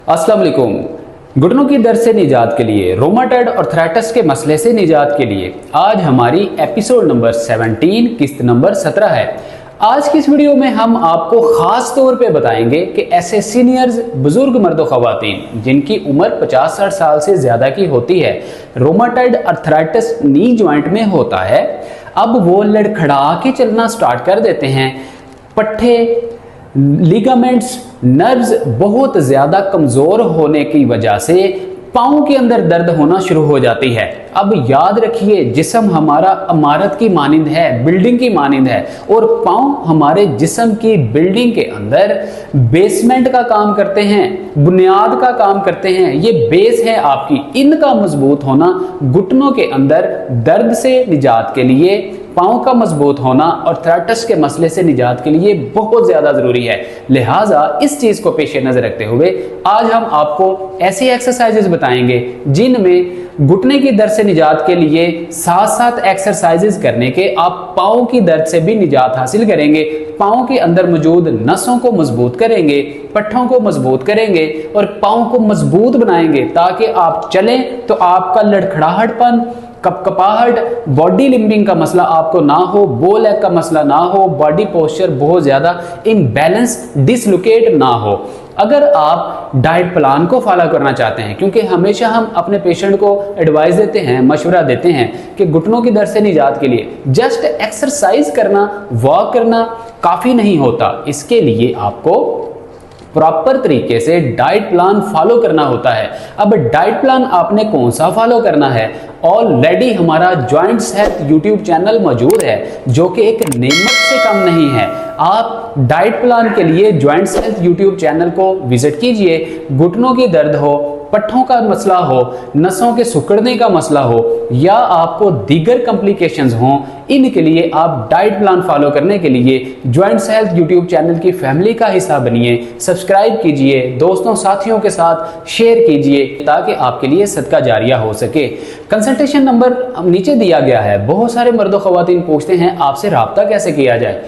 अस्सलाम वालेकुम। घुटनों की दर्द से निजात के लिए, रोमाटॉयड आर्थराइटिस के मसले से निजात के लिए आज हमारी एपिसोड नंबर 17 किस्त नंबर 17 है। आज की इस वीडियो में हम आपको खास तौर पे बताएंगे कि ऐसे सीनियर्स बुजुर्ग मर्द ख़वातीन जिनकी उम्र 50-60 साल से ज़्यादा की होती है, रोमाटॉयड आर्थराइटिस नी जॉइंट में होता है, अब वो लड़खड़ा के चलना स्टार्ट कर देते हैं। पट्ठे, लिगामेंट्स, नर्व्स बहुत ज़्यादा कमज़ोर होने की वजह से पाँव के अंदर दर्द होना शुरू हो जाती है। अब याद रखिए, जिस्म हमारा इमारत की मानिंद है, बिल्डिंग की मानिंद है, और पाँव हमारे जिस्म की बिल्डिंग के अंदर बेसमेंट का काम करते हैं, बुनियाद का काम करते हैं। ये बेस है आपकी। इनका मजबूत होना घुटनों के अंदर दर्द से निजात के लिए, पाँव का मजबूत होना आर्थराइटिस के मसले से निजात के लिए बहुत ज़्यादा ज़रूरी है। लिहाजा इस चीज़ को पेश नज़र रखते हुए आज हम आपको ऐसी एक्सरसाइजेज बताएंगे जिनमें घुटने की दर्द से निजात के लिए साथ साथ एक्सरसाइजेज करने के आप पाँव की दर्द से भी निजात हासिल करेंगे। पाँव के अंदर मौजूद नसों को मजबूत करेंगे, पट्ठों को मजबूत करेंगे और पाँव को मजबूत बनाएंगे ताकि आप चलें तो आपका लड़खड़ाहटपन, कपकपाहट, बॉडी लिम्बिंग का मसला आपको ना हो, बो लेग का मसला ना हो, बॉडी पोस्चर बहुत ज़्यादा इनबैलेंस, डिसलोकेट ना हो। अगर आप डाइट प्लान को फॉलो करना चाहते हैं, क्योंकि हमेशा हम अपने पेशेंट को एडवाइस देते हैं, मशवरा देते हैं कि घुटनों की दर्द से निजात के लिए जस्ट एक्सरसाइज करना, वॉक करना काफ़ी नहीं होता। इसके लिए आपको प्रॉपर तरीके से डाइट प्लान फॉलो करना होता है। अब डाइट प्लान आपने कौन सा फॉलो करना है? ऑलरेडी हमारा जॉइंट्स हेल्थ यूट्यूब चैनल मौजूद है जो कि एक नेमत से कम नहीं है। आप डाइट प्लान के लिए जॉइंट्स हेल्थ यूट्यूब चैनल को विजिट कीजिए। घुटनों की दर्द हो, पट्ठों का मसला हो, नसों के सिकुड़ने का मसला हो या आपको दीगर कॉम्प्लिकेशंस हों, इनके लिए आप डाइट प्लान फॉलो करने के लिए जॉइंट्स हेल्थ यूट्यूब चैनल की फैमिली का हिस्सा बनिए। सब्सक्राइब कीजिए, दोस्तों साथियों के साथ शेयर कीजिए ताकि आपके लिए सदका जारिया हो सके। कंसल्टेशन नंबर नीचे दिया गया है। बहुत सारे मर्द ख़वातीन पूछते हैं आपसे रब्ता कैसे किया जाए।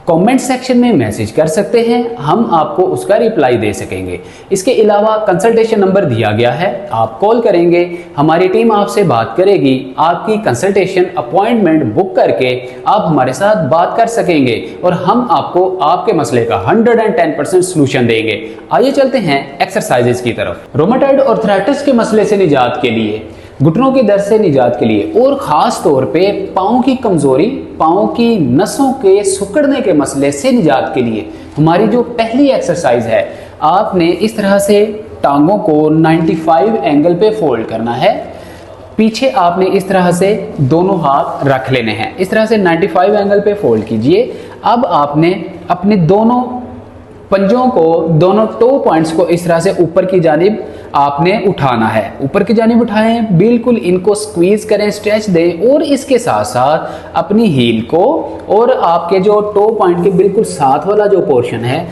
कमेंट सेक्शन में मैसेज कर सकते हैं, हम आपको उसका रिप्लाई दे सकेंगे। इसके अलावा कंसल्टेशन नंबर दिया गया है, आप कॉल करेंगे, हमारी टीम आपसे बात करेगी, आपकी कंसल्टेशन अपॉइंटमेंट बुक करके आप हमारे साथ बात कर सकेंगे और हम आपको आपके मसले का 110% सोल्यूशन देंगे। आइए चलते हैं एक्सरसाइजेज की तरफ। रोमाटॉयड आर्थराइटिस के मसले से निजात के लिए, घुटनों की दर्द से निजात के लिए और ख़ास तौर पे पाँव की कमज़ोरी, पाँव की नसों के सिकुड़ने के मसले से निजात के लिए हमारी जो पहली एक्सरसाइज है, आपने इस तरह से टांगों को 95 एंगल पे फोल्ड करना है। पीछे आपने इस तरह से दोनों हाथ रख लेने हैं। इस तरह से 95 एंगल पे फोल्ड कीजिए। अब आपने अपने दोनों पंजों को, दोनों टो पॉइंट्स को इस तरह से ऊपर की जानिब आपने उठाना है। ऊपर की जानिब उठाएं, बिल्कुल इनको स्क्वीज करें, स्ट्रेच दें और इसके साथ साथ अपनी हील को और आपके जो टो पॉइंट के बिल्कुल साथ वाला जो पोर्शन है,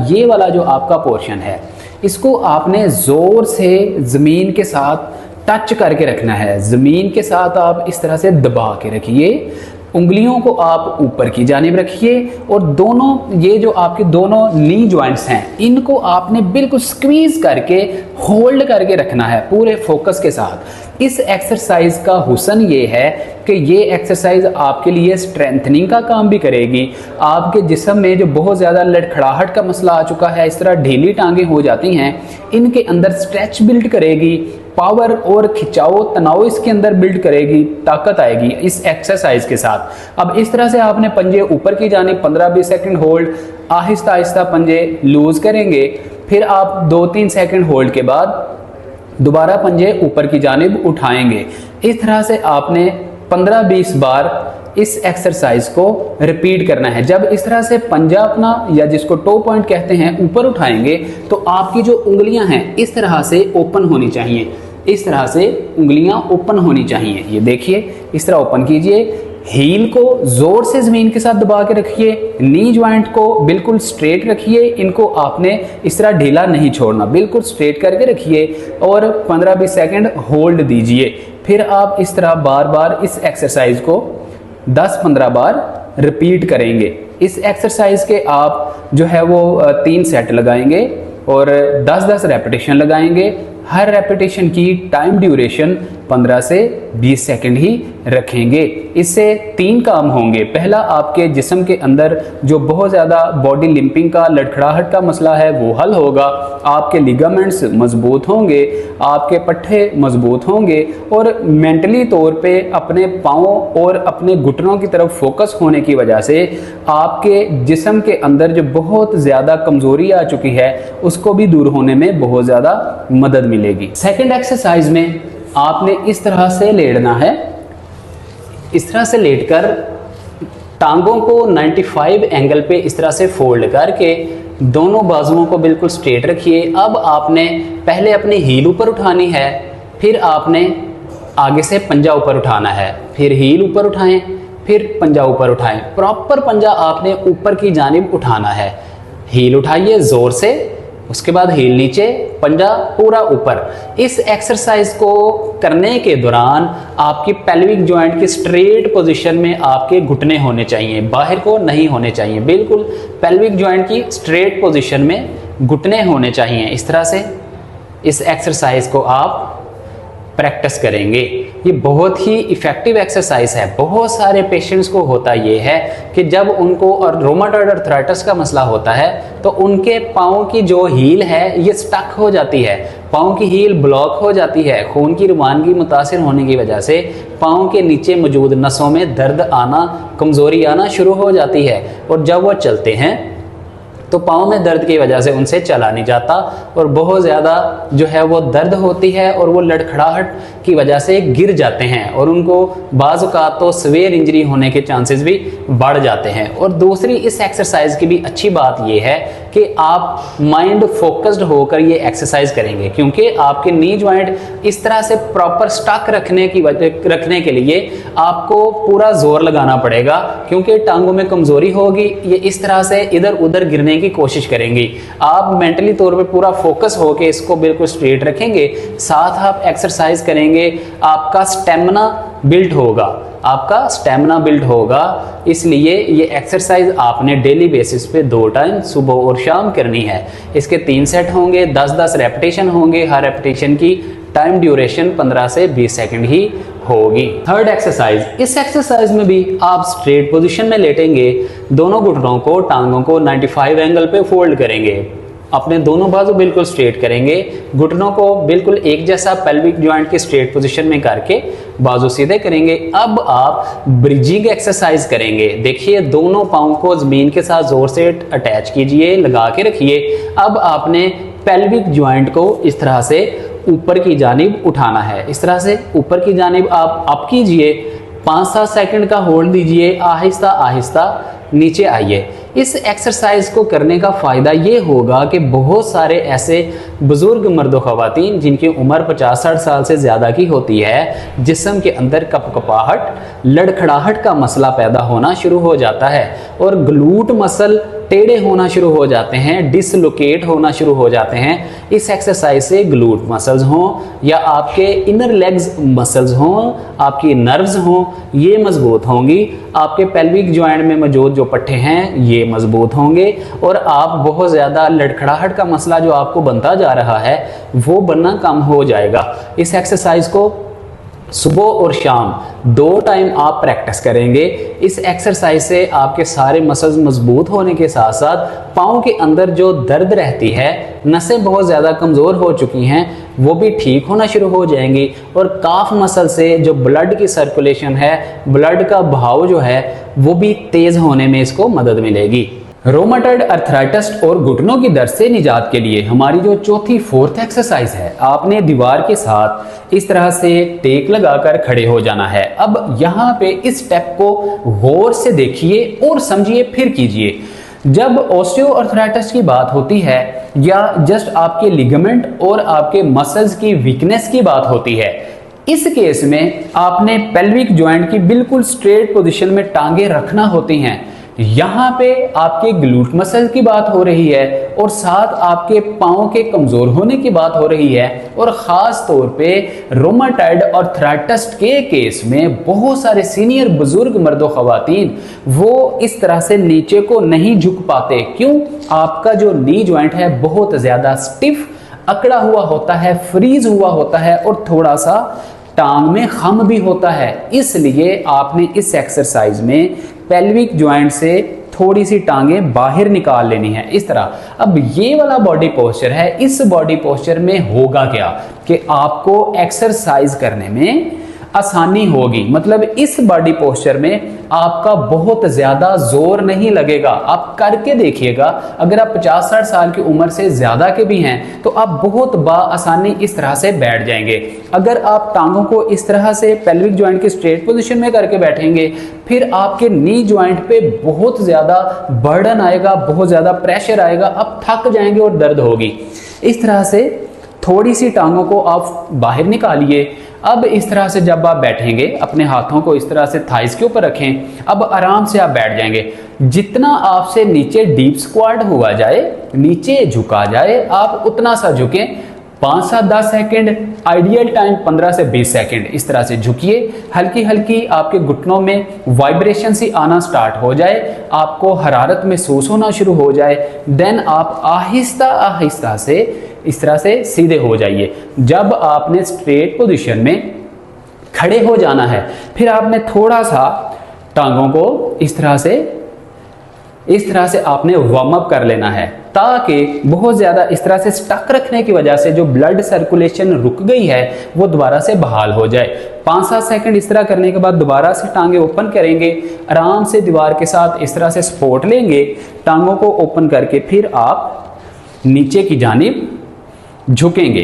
ये वाला जो आपका पोर्शन है, इसको आपने ज़ोर से ज़मीन के साथ टच करके रखना है। ज़मीन के साथ आप इस तरह से दबा के रखिए। उंगलियों को आप ऊपर की जानिब रखिए और दोनों ये जो आपके दोनों नी जॉइंट्स हैं, इनको आपने बिल्कुल स्क्वीज करके होल्ड करके रखना है पूरे फोकस के साथ। इस एक्सरसाइज का हुसन ये है कि ये एक्सरसाइज आपके लिए स्ट्रेंथनिंग का काम भी करेगी। आपके जिस्म में जो बहुत ज़्यादा लड़खड़ाहट का मसला आ चुका है, इस तरह ढीली टांगें हो जाती हैं, इनके अंदर स्ट्रेच बिल्ड करेगी, पावर और खिंचाव, तनाव इसके अंदर बिल्ड करेगी, ताकत आएगी इस एक्सरसाइज के साथ। अब इस तरह से आपने पंजे ऊपर की जानिब 15-20 सेकंड होल्ड, आहिस्ता आहिस्ता पंजे लूज करेंगे। फिर आप 2-3 सेकंड होल्ड के बाद दोबारा पंजे ऊपर की जानिब उठाएंगे। इस तरह से आपने 15-20 बार इस एक्सरसाइज को रिपीट करना है। जब इस तरह से पंजा अपना, या जिसको टो पॉइंट कहते हैं, ऊपर उठाएंगे तो आपकी जो उंगलियां हैं इस तरह से ओपन होनी चाहिए। इस तरह से उंगलियां ओपन होनी चाहिए। ये देखिए, इस तरह ओपन कीजिए। हील को जोर से जमीन के साथ दबा के रखिए। नी जॉइंट को बिल्कुल स्ट्रेट रखिए। इनको आपने इस तरह ढीला नहीं छोड़ना, बिल्कुल स्ट्रेट करके रखिए और 15-20 सेकंड होल्ड दीजिए। फिर आप इस तरह बार बार इस एक्सरसाइज को 10-15 बार रिपीट करेंगे। इस एक्सरसाइज के आप जो है वो 3 सेट लगाएंगे। और 10-10 रेपिटेशन लगाएंगे। हर रेपिटेशन की टाइम ड्यूरेशन 15 से 20 सेकंड ही रखेंगे। इससे 3 काम होंगे। पहला, आपके जिस्म के अंदर जो बहुत ज़्यादा बॉडी लिंपिंग का, लड़खड़ाहट का मसला है वो हल होगा, आपके लिगामेंट्स मजबूत होंगे, आपके पट्टे मजबूत होंगे और मेंटली तौर पे अपने पाँव और अपने घुटनों की तरफ फोकस होने की वजह से आपके जिस्म के अंदर जो बहुत ज़्यादा कमज़ोरी आ चुकी है उसको भी दूर होने में बहुत ज़्यादा मदद मिलेगी। सेकेंड एक्सरसाइज में आपने इस तरह से लेटना है। इस तरह से लेटकर टांगों को 95 एंगल पे इस तरह से फोल्ड करके दोनों बाजुओं को बिल्कुल स्ट्रेट रखिए। अब आपने पहले अपनी हील ऊपर उठानी है, फिर आपने आगे से पंजा ऊपर उठाना है, फिर हील ऊपर उठाएं, फिर पंजा ऊपर उठाएं। प्रॉपर पंजा आपने ऊपर की जानिब उठाना है। हील उठाइए जोर से, उसके बाद हील नीचे, पंजा पूरा ऊपर। इस एक्सरसाइज को करने के दौरान आपकी पेल्विक जॉइंट की स्ट्रेट पोजीशन में आपके घुटने होने चाहिए, बाहर को नहीं होने चाहिए। बिल्कुल पेल्विक जॉइंट की स्ट्रेट पोजीशन में घुटने होने चाहिए। इस तरह से इस एक्सरसाइज को आप प्रैक्टिस करेंगे। ये बहुत ही इफ़ेक्टिव एक्सरसाइज है। बहुत सारे पेशेंट्स को होता ये है कि जब उनको और रोमाटॉइड अर्थराइटिस का मसला होता है तो उनके पाँव की जो हील है ये स्टक हो जाती है, पाँव की हील ब्लॉक हो जाती है। खून की रवानगी मुतासिर होने की वजह से पाँव के नीचे मौजूद नसों में दर्द आना, कमज़ोरी आना शुरू हो जाती है और जब वो चलते हैं तो पाँव में दर्द की वजह से उनसे चला नहीं जाता और बहुत ज़्यादा जो है वो दर्द होती है और वो लड़खड़ाहट की वजह से गिर जाते हैं और उनको बाज़ औक़ात तो सवेयर इंजरी होने के चांसेस भी बढ़ जाते हैं। और दूसरी इस एक्सरसाइज की भी अच्छी बात ये है कि आप माइंड फोकस्ड होकर ये एक्सरसाइज करेंगे, क्योंकि आपके नी जॉइंट इस तरह से प्रॉपर स्टक रखने के लिए आपको पूरा जोर लगाना पड़ेगा, क्योंकि टांगों में कमज़ोरी होगी, ये इस तरह से इधर उधर गिरने की कोशिश करेंगी। आप मेंटली तौर पे पूरा फोकस होके इसको बिल्कुल स्ट्रेट रखेंगे, साथ आप एक्सरसाइज करेंगे, आपका स्टेमिना बिल्ड होगा, आपका स्टेमिना बिल्ड होगा। इसलिए ये एक्सरसाइज आपने डेली बेसिस पे 2 टाइम सुबह और शाम करनी है। इसके 3 सेट होंगे, 10-10 रेपिटेशन होंगे। हर रेपिटेशन की टाइम ड्यूरेशन 15 से 20 सेकंड ही होगी। थर्ड एक्सरसाइज, इस एक्सरसाइज में भी आप स्ट्रेट पोजीशन में लेटेंगे, दोनों घुटनों को, टांगों को 95 एंगल पे फोल्ड करेंगे, अपने दोनों बाजू बिल्कुल स्ट्रेट करेंगे, घुटनों को बिल्कुल एक जैसा पेल्विक जॉइंट के स्ट्रेट पोजीशन में करके बाजू सीधे करेंगे। अब आप ब्रिजिंग एक्सरसाइज करेंगे। देखिए, दोनों पाँव को जमीन के साथ जोर से अटैच कीजिए, लगा के रखिए। अब आपने पेल्विक जॉइंट को इस तरह से ऊपर की जानिब उठाना है। इस तरह से ऊपर की जानिब आप अप कीजिए, 5-7 सेकंड का होल्ड दीजिए, आहिस्ता आहिस्ता नीचे आइए। इस एक्सरसाइज को करने का फ़ायदा ये होगा कि बहुत सारे ऐसे बुज़ुर्ग मर्द ख़वातीन जिनकी उम्र 50-60 साल से ज़्यादा की होती है, जिस्म के अंदर कपकपाहट, लड़खड़ाहट का मसला पैदा होना शुरू हो जाता है और ग्लूट मसल टेढ़े होना शुरू हो जाते हैं, डिसलोकेट होना शुरू हो जाते हैं। इस एक्सरसाइज से ग्लूट मसल्स हों या आपके इनर लेग्स मसल्स हों, आपकी नर्व्स हों, ये मजबूत होंगी। आपके पेल्विक जॉइंट में मौजूद जो पट्टे हैं ये मजबूत होंगे और आप बहुत ज़्यादा लड़खड़ाहट का मसला जो आपको बनता जा रहा है वो बनना कम हो जाएगा। इस एक्सरसाइज को सुबह और शाम 2 टाइम आप प्रैक्टिस करेंगे। इस एक्सरसाइज से आपके सारे मसल्स मजबूत होने के साथ साथ पाँव के अंदर जो दर्द रहती है, नसें बहुत ज़्यादा कमज़ोर हो चुकी हैं, वो भी ठीक होना शुरू हो जाएंगी और काफ मसल से जो ब्लड की सर्कुलेशन है, ब्लड का बहाव जो है वो भी तेज़ होने में इसको मदद मिलेगी। रोमाटॉइड अर्थराइटिस और घुटनों की दर्द से निजात के लिए हमारी जो चौथी 4th एक्सरसाइज है, आपने दीवार के साथ इस तरह से टेक लगाकर खड़े हो जाना है। अब यहाँ पे इस स्टेप को गौर से देखिए और समझिए, फिर कीजिए। जब ऑस्टियोआर्थराइटिस की बात होती है या जस्ट आपके लिगामेंट और आपके मसल्स की वीकनेस की बात होती है, इस केस में आपने पेल्विक जॉइंट की बिल्कुल स्ट्रेट पोजीशन में टांगे रखना होती हैं। यहाँ पे आपके ग्लूट मसल की बात हो रही है और साथ आपके पाँव के कमजोर होने की बात हो रही है। और खास तौर पे रोमाटॉयड अर्थराइटिस के केस में बहुत सारे सीनियर बुजुर्ग मर्दों खवातीन वो इस तरह से नीचे को नहीं झुक पाते। क्यों? आपका जो नी जॉइंट है बहुत ज्यादा स्टिफ अकड़ा हुआ होता है, फ्रीज हुआ होता है और थोड़ा सा टांग में खम भी होता है। इसलिए आपने इस एक्सरसाइज में पेल्विक जॉइंट से थोड़ी सी टांगें बाहर निकाल लेनी है इस तरह। अब ये वाला बॉडी पोस्चर है, इस बॉडी पोस्चर में होगा क्या कि आपको एक्सरसाइज करने में आसानी होगी। मतलब इस बॉडी पोस्चर में आपका बहुत ज्यादा जोर नहीं लगेगा। आप करके देखिएगा, अगर आप 50-60 साल की उम्र से ज्यादा के भी हैं तो आप बहुत आसानी इस तरह से बैठ जाएंगे। अगर आप टांगों को इस तरह से पेल्विक जॉइंट की स्ट्रेट पोजीशन में करके बैठेंगे, फिर आपके नी जॉइंट पे बहुत ज्यादा बर्डन आएगा, बहुत ज्यादा प्रेशर आएगा, आप थक जाएंगे और दर्द होगी। इस तरह से थोड़ी सी टांगों को आप बाहर निकालिए। अब इस तरह से जब आप बैठेंगे, अपने हाथों को इस तरह से थाइस के ऊपर रखें। अब आराम से आप बैठ जाएंगे। जितना आपसे नीचे डीप स्क्वाट हुआ जाए, नीचे झुका जाए, आप उतना सा झुकें। 5 से 10 सेकेंड, आइडियल टाइम 15 से 20 सेकेंड इस तरह से झुकिए। हल्की हल्की आपके घुटनों में वाइब्रेशन सी आना स्टार्ट हो जाए, आपको हरारत महसूस होना शुरू हो जाए। देन आप आहिस्ता आहिस्ता से इस तरह से सीधे हो जाइए। जब आपने स्ट्रेट पोजीशन में खड़े हो जाना है, फिर आपने थोड़ा सा टांगों को इस तरह से आपने वार्म अप कर लेना है, ताकि बहुत ज्यादा इस तरह से स्टक रखने की वजह से जो ब्लड सर्कुलेशन रुक गई है वो दोबारा से बहाल हो जाए। 5-7 सेकंड इस तरह करने के बाद दोबारा से टांगे ओपन करेंगे। आराम से दीवार के साथ इस तरह से सपोर्ट लेंगे, टांगों को ओपन करके फिर आप नीचे की जानिब झुकेंगे।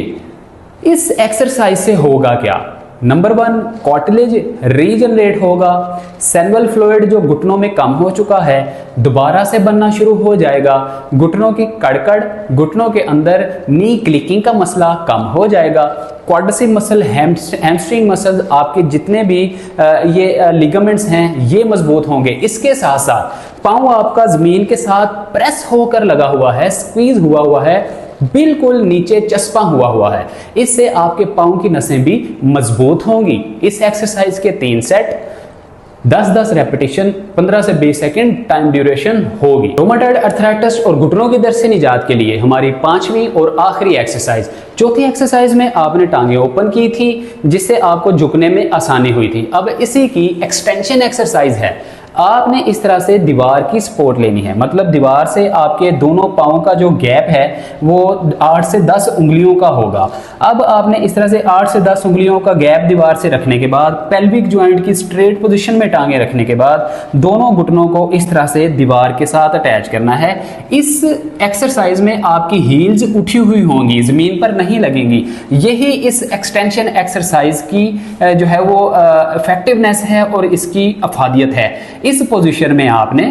इस एक्सरसाइज से होगा क्या? नंबर 1, कार्टिलेज रीजनरेट होगा। सेनवल फ्लूइड जो घुटनों में कम हो चुका है दोबारा से बनना शुरू हो जाएगा। घुटनों की कड़कड़, घुटनों के अंदर नी क्लिकिंग का मसला कम हो जाएगा। क्वाड्रिसेप मसल, हैमस्ट्रिंग मसल, आपके जितने भी ये लिगामेंट्स हैं ये मजबूत होंगे। इसके साथ साथ पाँव आपका जमीन के साथ प्रेस होकर लगा हुआ है, स्क्वीज हुआ है, बिल्कुल नीचे चस्पा हुआ है। इससे आपके पाँव की नसें भी मजबूत होंगी। इस एक्सरसाइज के 3 सेट, 10-10 रेपिटेशन, 15 से 20 सेकंड टाइम ड्यूरेशन होगी। रोमाटॉयड अर्थराइटिस और घुटनों के दर्द से निजात के लिए हमारी 5वीं और आखिरी एक्सरसाइज। चौथी एक्सरसाइज में आपने टांगे ओपन की थी जिससे आपको झुकने में आसानी हुई थी। अब इसी की एक्सटेंशन एक्सरसाइज है। आपने इस तरह से दीवार की सपोर्ट लेनी है, मतलब दीवार से आपके दोनों पाँव का जो गैप है वो 8 से 10 उंगलियों का होगा। अब आपने इस तरह से 8 से 10 उंगलियों का गैप दीवार से रखने के बाद पेल्विक जॉइंट की स्ट्रेट पोजीशन में टांगे रखने के बाद दोनों घुटनों को इस तरह से दीवार के साथ अटैच करना है। इस एक्सरसाइज में आपकी हील्स उठी हुई होंगी, जमीन पर नहीं लगेंगी। यही इस एक्सटेंशन एक्सरसाइज की जो है वो इफेक्टिवनेस है और इसकी अफादियत है। इस पोजीशन में आपने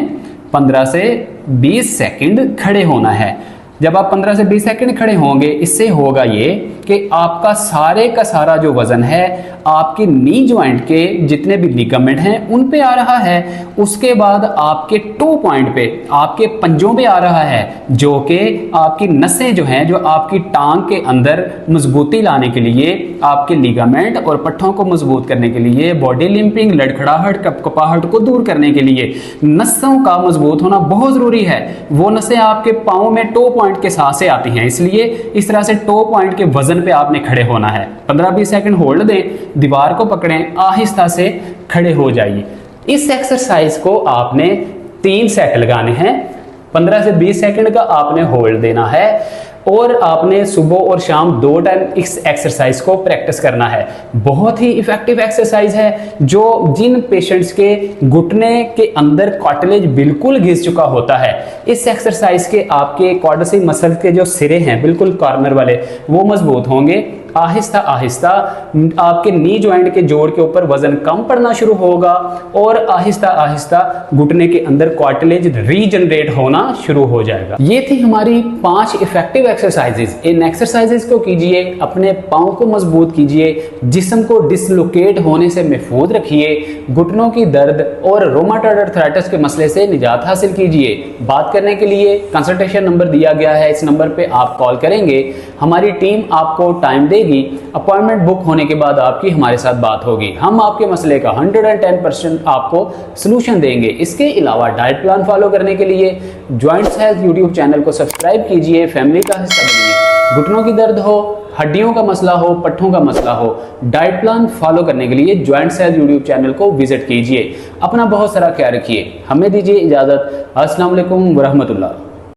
15 से 20 सेकंड खड़े होना है। जब आप 15 से 20 सेकंड खड़े होंगे, इससे होगा ये कि आपका सारे का सारा जो वजन है आपके नी जॉइंट के जितने भी लिगामेंट हैं उन पे आ रहा है। उसके बाद आपके टो पॉइंट पे, आपके पंजों पे आ रहा है, जो कि आपकी नसें जो हैं, जो आपकी टांग के अंदर मजबूती लाने के लिए, आपके लिगामेंट और पट्ठों को मजबूत करने के लिए, बॉडी लिंपिंग, लड़खड़ाहट, कपकपाहट को दूर करने के लिए नसों का मजबूत होना बहुत जरूरी है। वो नसें आपके पाँव में टो पॉइंट के साथ से आती हैं, इसलिए इस तरह से टो पॉइंट के वजन पे आपने खड़े होना है। 15-20 सेकंड होल्ड दें, दीवार को पकड़ें, आहिस्ता से खड़े हो जाइए। इस एक्सरसाइज को आपने 3 सेट लगाने हैं। 15 से 20 सेकंड का आपने होल्ड देना है और आपने सुबह और शाम 2 टाइम इस एक्सरसाइज को प्रैक्टिस करना है। बहुत ही इफेक्टिव एक्सरसाइज है जो जिन पेशेंट्स के घुटने के अंदर कार्टिलेज बिल्कुल घिस चुका होता है, इस एक्सरसाइज के आपके क्वाड्रिसेप मसल के जो सिरे हैं बिल्कुल कॉर्नर वाले वो मजबूत होंगे। आहिस्ता आहिस्ता आपके नी जॉइंट के जोड़ के ऊपर वजन कम पड़ना शुरू होगा और आहिस्ता आहिस्ता घुटने के अंदर कार्टिलेज रीजनरेट होना शुरू हो जाएगा। ये थी हमारी 5 इफेक्टिव एक्सरसाइजेज। इन एक्सरसाइजेज को कीजिए, अपने पाँव को मजबूत कीजिए, जिस्म को डिसलोकेट होने से महफूज रखिए, घुटनों की दर्द और रोमाटॉयड आर्थराइटिस के मसले से निजात हासिल कीजिए। बात करने के लिए कंसल्टेशन नंबर दिया गया है, इस नंबर पे आप कॉल करेंगे, हमारी टीम आपको टाइम देगी, अपॉइंटमेंट बुक होने के बाद आपकी हमारे साथ बात होगी। हम आपके मसले का 110% आपको सलूशन देंगे। इसके अलावा डाइट प्लान फॉलो करने के लिए जॉइंट्स हेल्थ यूट्यूब चैनल को सब्सक्राइब कीजिए, फैमिली का हिस्सा बनिए। घुटनों की दर्द हो, हड्डियों का मसला हो, पट्ठों का मसला हो, डाइट प्लान फॉलो करने के लिए जॉइंट्स हेल्थ यूट्यूब चैनल को विजिट कीजिए। अपना बहुत सारा ख्याल रखिए। हमें दीजिए इजाजत। अस्सलाम वालेकुम व रहमतुल्लाह।